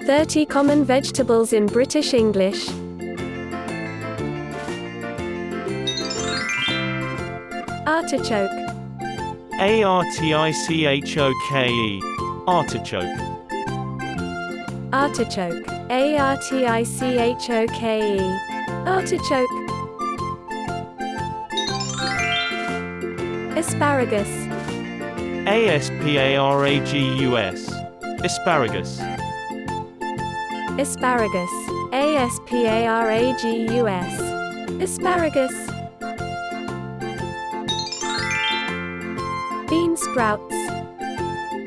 30 common vegetables in British English. Artichoke. Artichoke. Artichoke. Artichoke. Artichoke. Artichoke. Asparagus. Asparagus. Asparagus. Asparagus. Asparagus. Asparagus. Bean sprouts.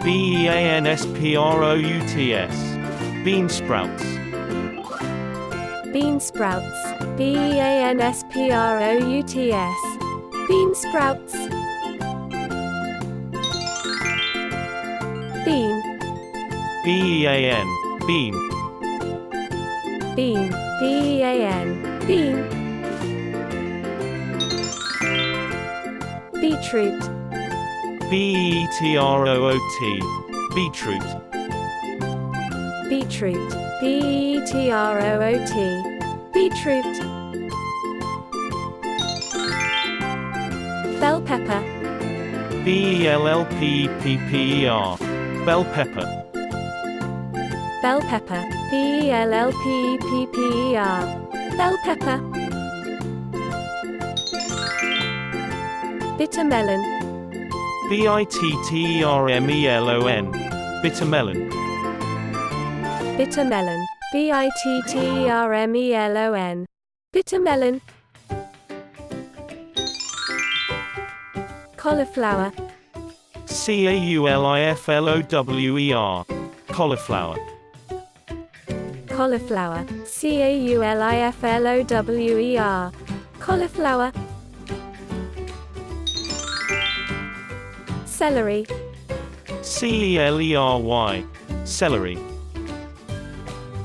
Beansprouts. Bean sprouts. Bean sprouts. Beansprouts. Bean sprouts. Bean. Bean. Bean. Bean. Bean. Bean. Beetroot. Beetroot. Beetroot. Beetroot. Beetroot. Beetroot. Bell pepper. Bellpepper. Bell pepper. Bell pepper. Bellpepper. Bell pepper. Bitter melon. Bittermelon. Bitter melon. Bitter melon. Bittermelon. Bitter melon. Cauliflower. Cauliflower. Cauliflower. Cauliflower. Cauliflower. Cauliflower. Celery. Celery. Celery.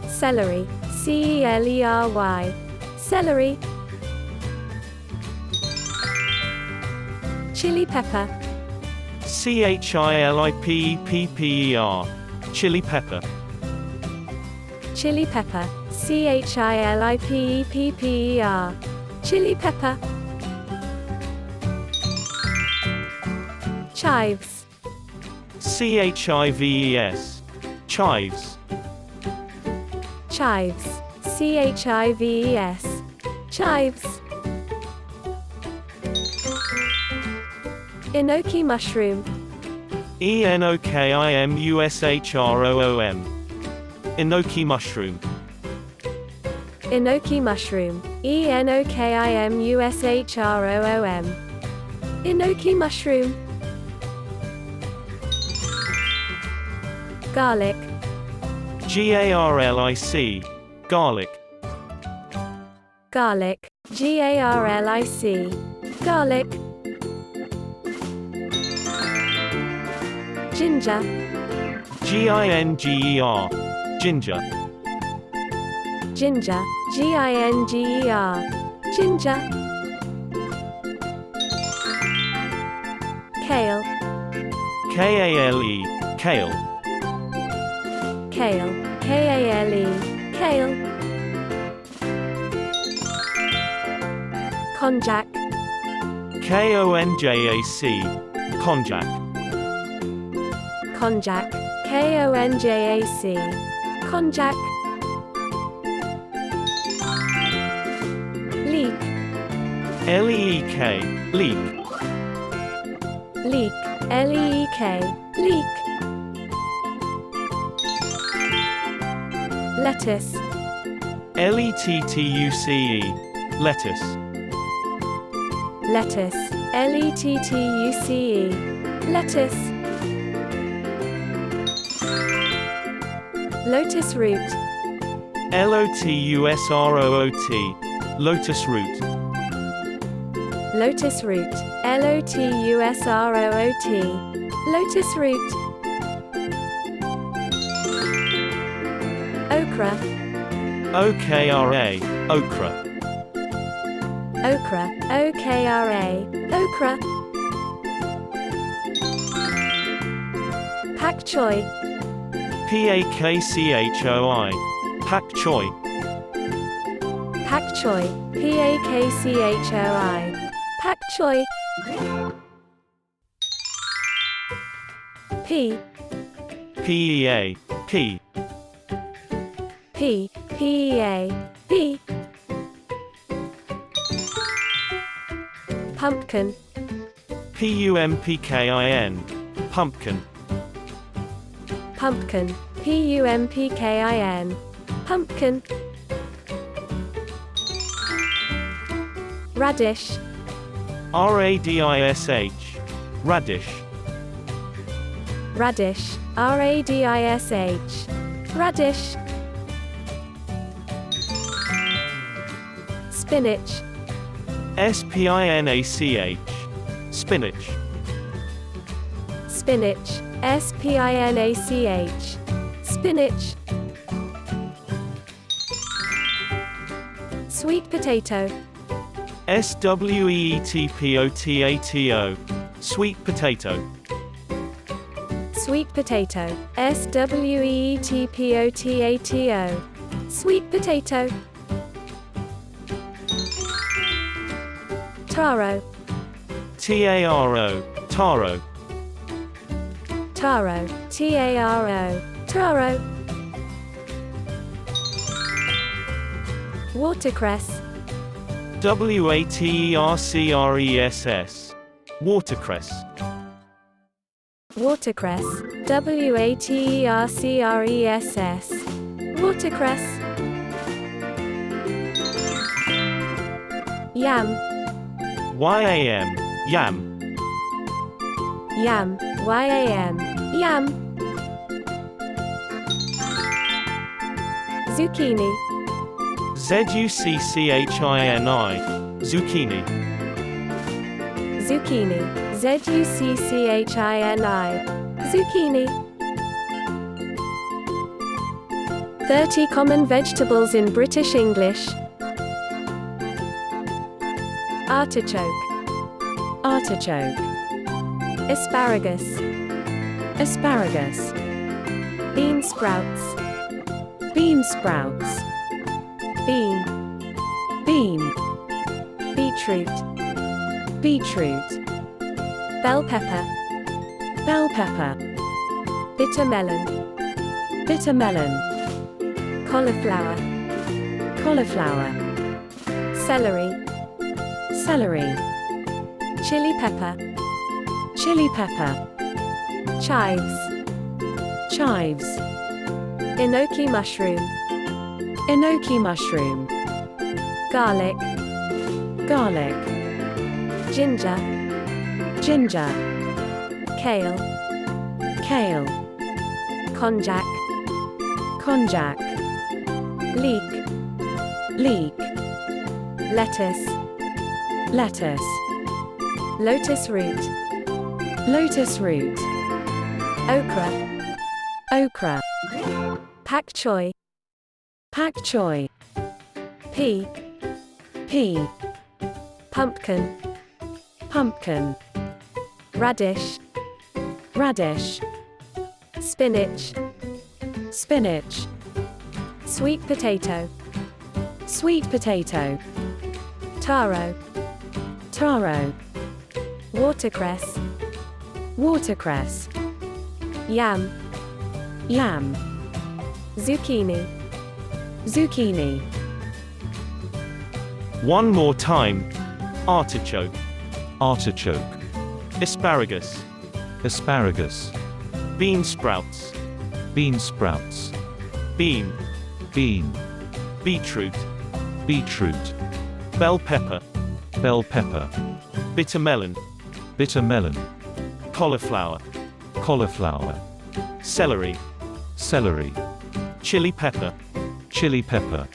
Celery. Celery. Celery. Chili pepper. Chilipepper. Chili pepper. Chili pepper. Chilipepper. Chili pepper. Chives. Chives. Chives. Chives. Chives. Chives. Enoki mushroom. Enoki mushroom. Enoki mushroom. Enoki mushroom. Enoki mushroom. Enoki mushroom. Garlic. Garlic. Garlic. Garlic. Garlic. Garlic. Ginger. Ginger. Ginger. Ginger. Ginger. Ginger. Kale. Kale. Kale. Kale. Kale. Kale. Konjac. Konjac. Konjac. Konjac. Konjac. Konjac. Leek. Leek. Leek. Leek. Leek. Leek. Lettuce. Lettuce. Lettuce. Lettuce. Lettuce. Lettuce. Lotus root. Lotusroot. Lotus root. Lotus root. Lotusroot. Lotus root. Okra. Okra. Okra. Okra. Okra. Okra. Pak Choi. Pakchoi. Pak Choi. Pak Choi, Pakchoi. Pak Choi. P, Pea. P. P, Pea, P. Pumpkin, Pumpkin. Pumpkin. pumpkin, Pumpkin, pumpkin. Radish, Radish. Radish. radish, Radish, radish. Spinach, Spinach. Spinach. spinach, Spinach, spinach. Sweet potato, Sweetpotato. Sweet potato. sweet potato, Sweetpotato, sweet potato. Taro, Taro. Taro. taro, Taro, taro. Watercress, Watercress. Watercress. watercress, Watercress, watercress. Yam, Yam. Yam. yam, yam, yam. Zucchini, Zucchini. Zucchini. zucchini, zucchini. 30 common vegetables in British English. Artichoke, Artichoke. asparagus, Asparagus. bean sprouts, Bean sprouts. bean, Bean. beetroot, Beetroot. bell pepper, Bell pepper. bitter melon, Bitter melon. cauliflower, Cauliflower. celery, Celery. chili pepper, Chili pepper. chives, Chives. Enoki mushroom, Enoki mushroom. garlic, Garlic. ginger, Ginger. kale, Kale. konjac, Konjac. leek, Leek. lettuce, Lettuce. lotus root, Lotus root. okra, Okra. pak choi, Pak Choi. pea, Pea. pumpkin, Pumpkin. radish, Radish. spinach, Spinach. sweet potato, Sweet potato. taro, Taro. watercress, Watercress. yam, Yam. zucchini. Zucchini. One more time. Artichoke. Artichoke. Asparagus. Asparagus. Bean sprouts. Bean sprouts. Bean. Bean. Beetroot. Beetroot. Bell pepper. Bell pepper. Bitter melon. Bitter melon. Cauliflower. Cauliflower. Celery. Celery. Chili pepper. Chili pepper.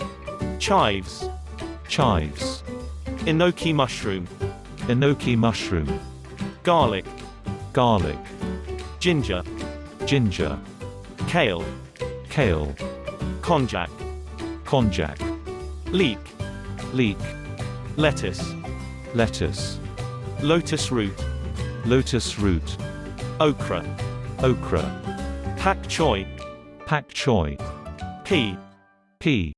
Chives. Chives. Enoki mushroom. Enoki mushroom. Garlic. Garlic. Ginger. Ginger. Kale. Kale. Konjac. Konjac. Leek. Leek. Lettuce. Lettuce. Lotus root. Lotus root. Okra. Okra. Pak Choi. Pak Choi, pea, pea,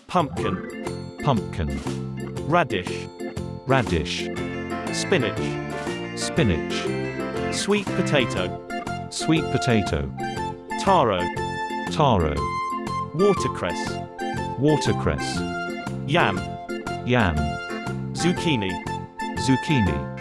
pumpkin, pumpkin, radish, radish, spinach, spinach, sweet potato, sweet potato, taro, taro, watercress, watercress, yam, yam, zucchini, zucchini,